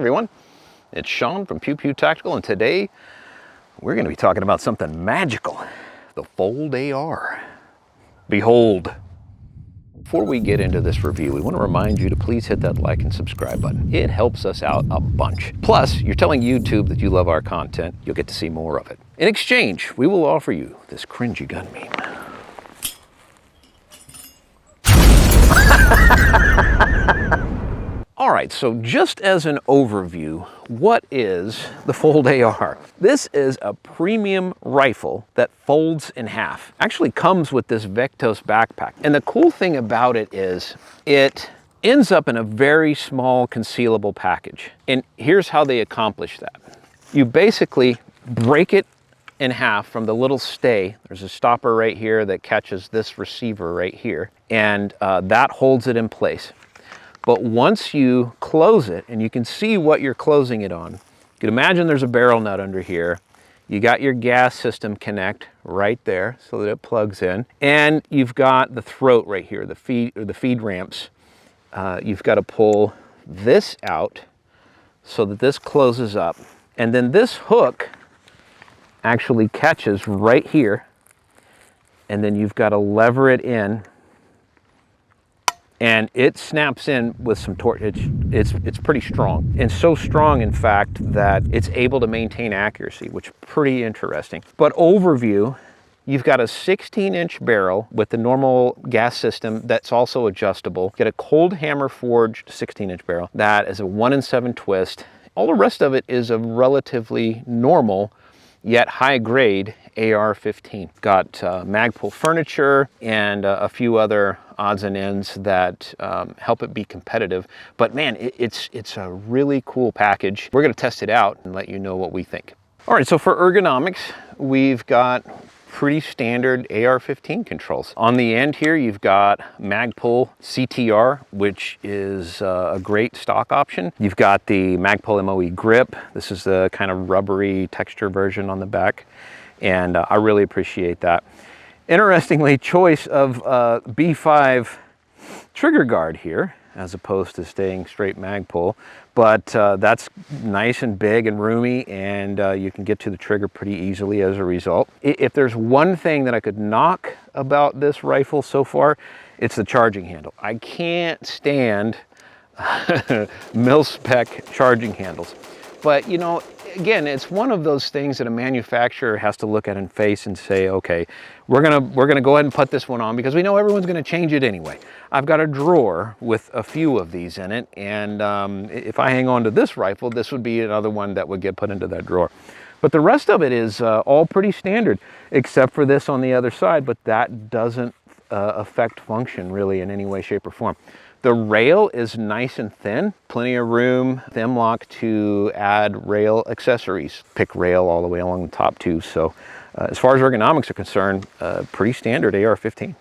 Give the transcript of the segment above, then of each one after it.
everyone, it's Sean from Pew Pew Tactical, and today we're going to be talking about something magical, the FoldAR. Behold. Before we get into this review, we want to remind you to please hit that like and subscribe button. It helps us out a bunch. Plus, you're telling YouTube that you love our content, you'll get to see more of it. In exchange, we will offer you this cringy gun meme. All right, so just as an overview, what is the FoldAR? This is a premium rifle that folds in half. Actually comes with this Vectos backpack. And the cool thing about it is it ends up in a very small concealable package. And here's how they accomplish that. You basically break it in half from the little stay. There's a stopper right here that catches this receiver right here, and that holds it in place. But once you close it, and you can see what you're closing it on, you can imagine there's a barrel nut under here. You got your gas system connect right there so that it plugs in, and you've got the throat right here, the feed ramps. You've got to pull this out so that this closes up, and then this hook actually catches right here, and then you've got to lever it in, and it snaps in with some torque. It's pretty strong, and so strong in fact that it's able to maintain accuracy, which is pretty interesting. But overview, you've got a 16-inch barrel with the normal gas system that's also adjustable. Get a cold hammer forged 16-inch barrel. That is a 1-in-7 twist. All the rest of it is a relatively normal yet high grade AR-15. Got Magpul furniture and a few other odds and ends that help it be competitive. But man, it's a really cool package. We're gonna test it out and let you know what we think. All right, so for ergonomics, we've got pretty standard AR-15 controls. On the end here, you've got Magpul CTR, which is a great stock option. You've got the Magpul MOE grip. This is the kind of rubbery texture version on the back, and I really appreciate that. Interestingly, choice of B5 trigger guard here, as opposed to staying straight Magpul, but that's nice and big and roomy, and you can get to the trigger pretty easily as a result. If there's one thing that I could knock about this rifle so far, it's the charging handle. I can't stand mil-spec charging handles. But you know, again, it's one of those things that a manufacturer has to look at and face and say, okay, we're gonna go ahead and put this one on because we know everyone's gonna change it anyway. I've got a drawer with a few of these in it, and if I hang on to this rifle, this would be another one that would get put into that drawer. But the rest of it is all pretty standard, except for this on the other side, but that doesn't affect function really in any way, shape, or form. The rail is nice and thin, plenty of room, M-lock to add rail accessories. Pick rail all the way along the top too. So as far as ergonomics are concerned, pretty standard AR-15.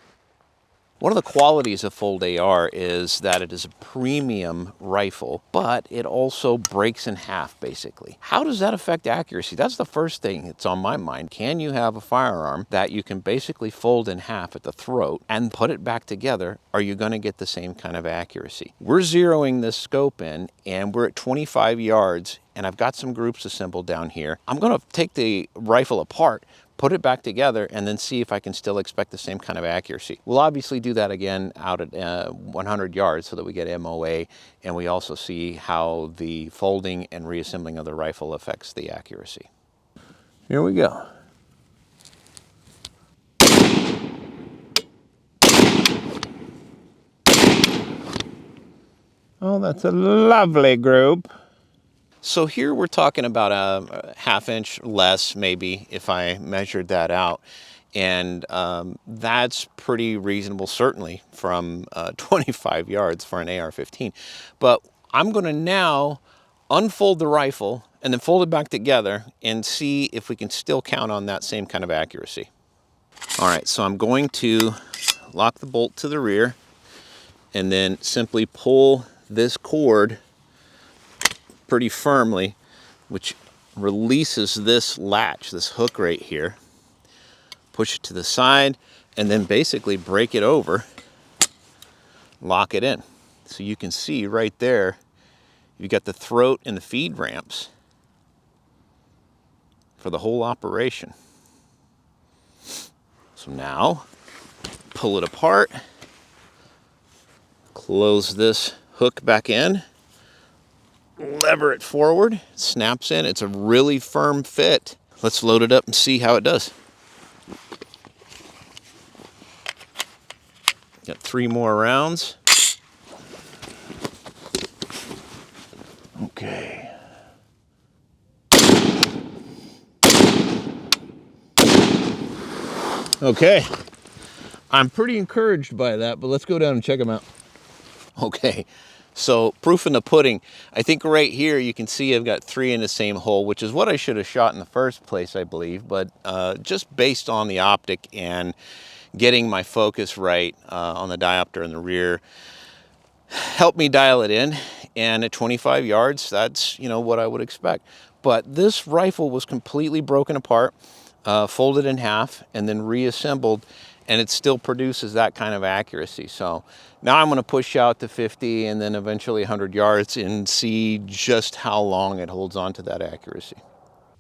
One of the qualities of FoldAR is that it is a premium rifle, but it also breaks in half, basically. How does that affect accuracy? That's the first thing that's on my mind. Can you have a firearm that you can basically fold in half at the throat and put it back together? Are you going to get the same kind of accuracy? We're zeroing this scope in, and we're at 25 yards, and I've got some groups assembled down here. I'm going to take the rifle apart, put it back together, and then see if I can still expect the same kind of accuracy. We'll obviously do that again out at 100 yards so that we get MOA, and we also see how the folding and reassembling of the rifle affects the accuracy. Here we go. Oh, that's a lovely group. So here we're talking about a ½ inch less, maybe, if I measured that out. And that's pretty reasonable, certainly, from 25 yards for an AR-15. But I'm going to now unfold the rifle and then fold it back together and see if we can still count on that same kind of accuracy. All right, so I'm going to lock the bolt to the rear and then simply pull this cord pretty firmly, which releases this latch, this hook right here. Push it to the side and then basically break it over, lock it in. So you can see right there, You've got the throat and the feed ramps for the whole operation. So now, pull it apart, close this hook back in, lever it forward, it snaps in. It's a really firm fit. Let's load it up and see how it does. Got 3 more rounds. Okay. Okay. I'm pretty encouraged by that, but let's go down and check them out. Okay. So proof in the pudding. I think right here you can see I've got 3 in the same hole, which is what I should have shot in the first place, I believe. But just based on the optic and getting my focus right on the diopter in the rear, helped me dial it in. And at 25 yards, that's, you know, what I would expect. But this rifle was completely broken apart, folded in half, and then reassembled, and it still produces that kind of accuracy. So now I'm going to push out to 50 and then eventually 100 yards and see just how long it holds on to that accuracy.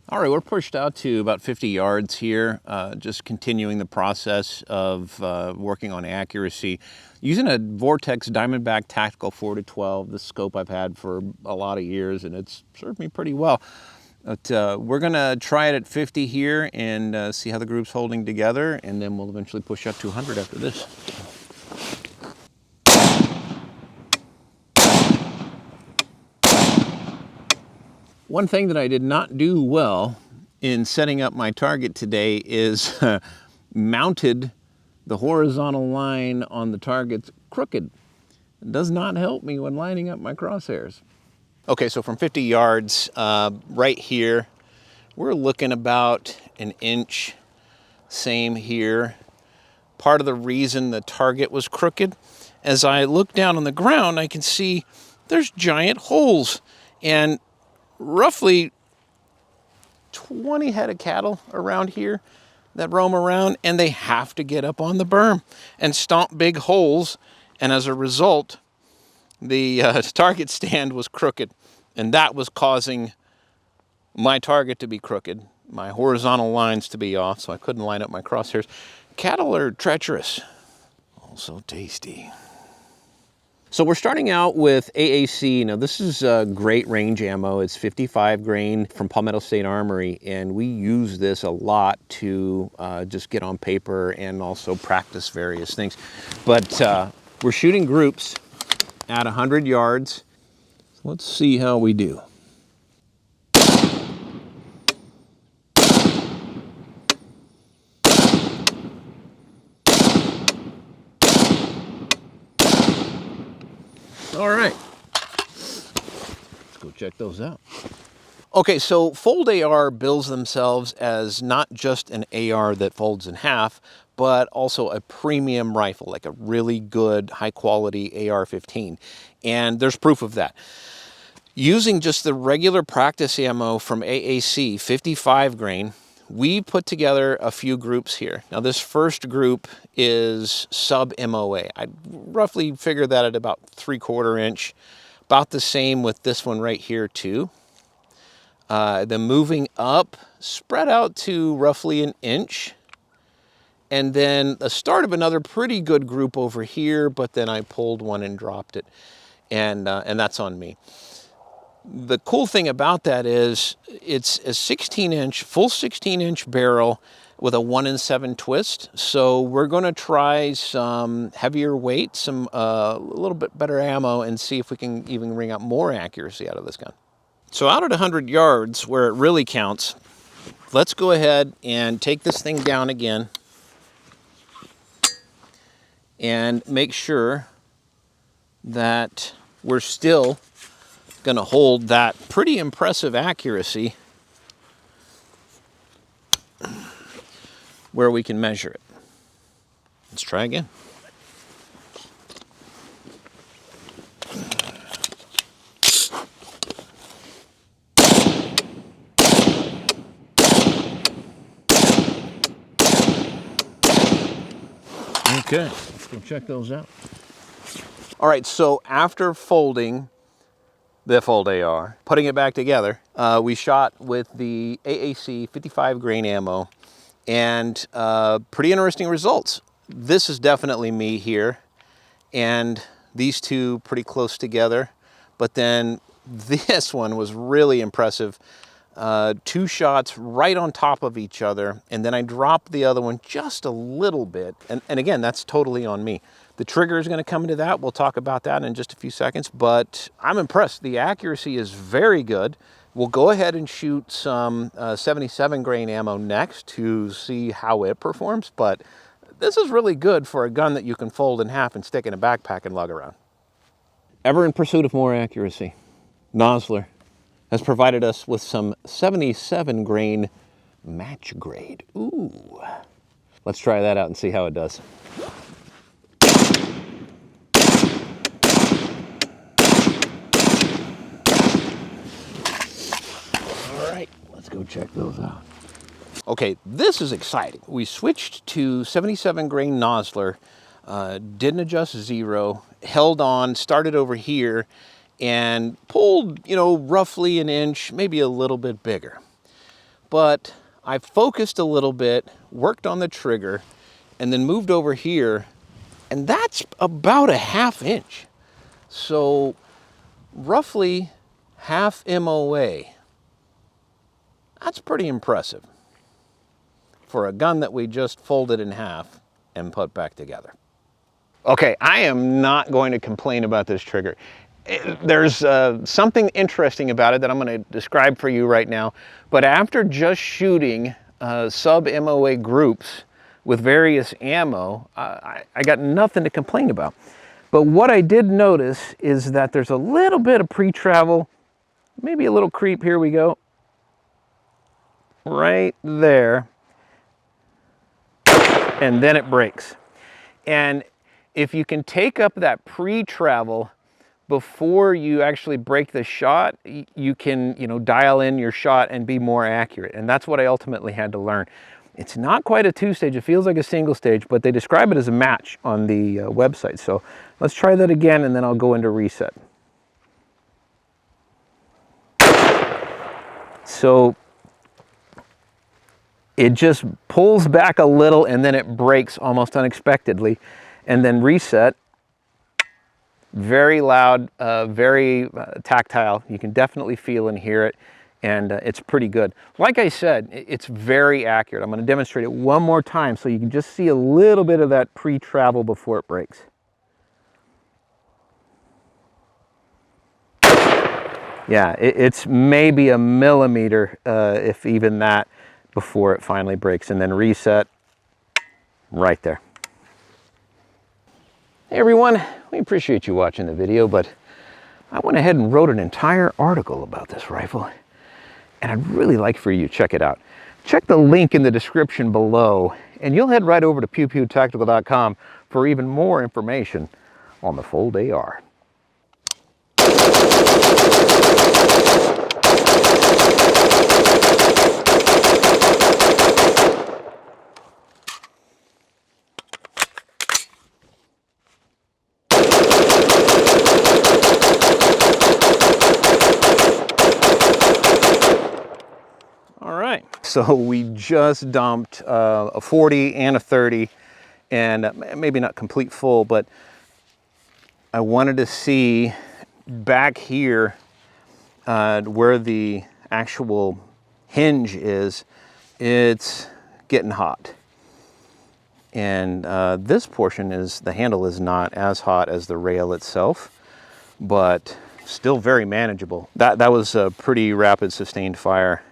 All right, we're pushed out to about 50 yards here, just continuing the process of working on accuracy. Using a Vortex Diamondback Tactical 4-12, the scope I've had for a lot of years, and it's served me pretty well. But we're gonna try it at 50 here and see how the group's holding together, and then we'll eventually push up to 100 after this. One thing that I did not do well in setting up my target today is mounted the horizontal line on the targets crooked. It does not help me when lining up my crosshairs. Okay, so from 50 yards, right here, we're looking about an inch. Same here. Part of the reason the target was crooked, as I look down on the ground, I can see there's giant holes, and roughly 20 head of cattle around here that roam around, and they have to get up on the berm and stomp big holes. And as a result, the target stand was crooked, and that was causing my target to be crooked, my horizontal lines to be off, so I couldn't line up my crosshairs. Cattle are treacherous, also tasty. So we're starting out with AAC. Now this is great range ammo. It's 55 grain from Palmetto State Armory, and we use this a lot to just get on paper and also practice various things. But we're shooting groups at 100 yards. So let's see how we do. All right, let's go check those out. Okay, so FoldAR bills themselves as not just an AR that folds in half, but also a premium rifle, like a really good, high-quality AR-15. And there's proof of that. Using just the regular practice ammo from AAC, 55 grain, we put together a few groups here. Now this first group is sub MOA. I roughly figure that at about 3/4 inch, about the same with this one right here too. Then moving up, spread out to roughly an inch. And then the start of another pretty good group over here, but then I pulled one and dropped it. And that's on me. The cool thing about that is it's a 16-inch, full 16-inch barrel with a 1-in-7 twist. So we're going to try some heavier weight, some a little bit better ammo, and see if we can even wring out more accuracy out of this gun. So out at 100 yards, where it really counts, let's go ahead and take this thing down again and make sure that we're still going to hold that pretty impressive accuracy where we can measure it. Let's try again. Okay, let's go check those out. All right, so after folding, the FoldAR. Putting it back together, we shot with the AAC 55 grain ammo, and pretty interesting results. This is definitely me here, and these two pretty close together, but then this one was really impressive. 2 shots right on top of each other, and then I dropped the other one just a little bit, and again, that's totally on me. The trigger is going to come into that. We'll talk about that in just a few seconds, but I'm impressed. The accuracy is very good. We'll go ahead and shoot some 77 grain ammo next to see how it performs, but this is really good for a gun that you can fold in half and stick in a backpack and lug around. Ever in pursuit of more accuracy, Nosler has provided us with some 77 grain match grade. Ooh. Let's try that out and see how it does. All right, let's go check those out. Okay, this is exciting. We switched to 77 grain Nosler, didn't adjust zero, held on, started over here, and pulled, you know, roughly an inch, maybe a little bit bigger. But I focused a little bit, worked on the trigger, and then moved over here, and that's about a ½ inch. So roughly half MOA. That's pretty impressive for a gun that we just folded in half and put back together. Okay, I am not going to complain about this trigger. There's something interesting about it that I'm going to describe for you right now, but after just shooting sub-MOA groups with various ammo, I got nothing to complain about. But what I did notice is that there's a little bit of pre-travel, maybe a little creep. Here we go. Right there. And then it breaks. And if you can take up that pre-travel before you actually break the shot, you can, you know, dial in your shot and be more accurate. And that's what I ultimately had to learn. It's not quite a 2-stage, it feels like a single stage, but they describe it as a match on the website. So let's try that again, and then I'll go into reset. So it just pulls back a little and then it breaks almost unexpectedly, and then reset. Very loud, very tactile. You can definitely feel and hear it, and it's pretty good. Like I said, it's very accurate. I'm going to demonstrate it one more time so you can just see a little bit of that pre-travel before it breaks. Yeah, it's maybe a millimeter, if even that, before it finally breaks, and then reset right there. Hey everyone, we appreciate you watching the video, but I went ahead and wrote an entire article about this rifle, and I'd really like for you to check it out. Check the link in the description below, and you'll head right over to pewpewtactical.com for even more information on the FoldAR. So we just dumped a 40 and a 30, and maybe not complete full, but I wanted to see back here where the actual hinge is, it's getting hot. And this portion is, the handle is not as hot as the rail itself, but still very manageable. That was a pretty rapid sustained fire.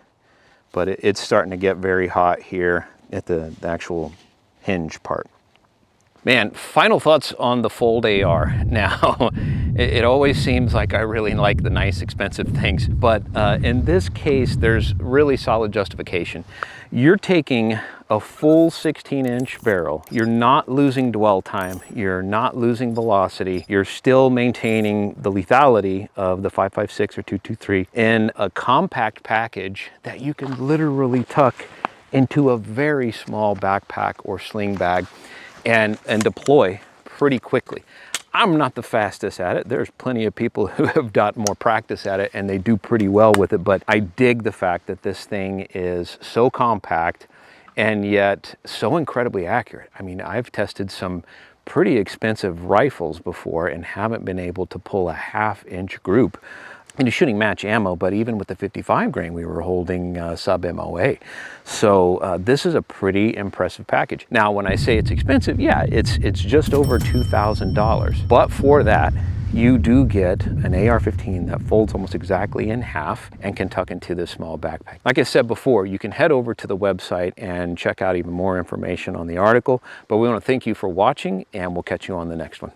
But it's starting to get very hot here at the actual hinge part. Man, final thoughts on the FoldAR. Now, it always seems like I really like the nice, expensive things, but in this case, there's really solid justification. You're taking a full 16-inch barrel. You're not losing dwell time. You're not losing velocity. You're still maintaining the lethality of the 5.56 or 2.23 in a compact package that you can literally tuck into a very small backpack or sling bag and deploy pretty quickly. I'm not the fastest at it. There's plenty of people who have got more practice at it and they do pretty well with it, but I dig the fact that this thing is so compact and yet so incredibly accurate. I mean, I've tested some pretty expensive rifles before and haven't been able to pull a 1/2-inch group into shooting match ammo, but even with the 55 grain, we were holding sub MOA. So this is a pretty impressive package. Now, when I say it's expensive, yeah, it's just over $2,000. But for that, you do get an AR-15 that folds almost exactly in half and can tuck into this small backpack. Like I said before, you can head over to the website and check out even more information on the article. But we want to thank you for watching, and we'll catch you on the next one.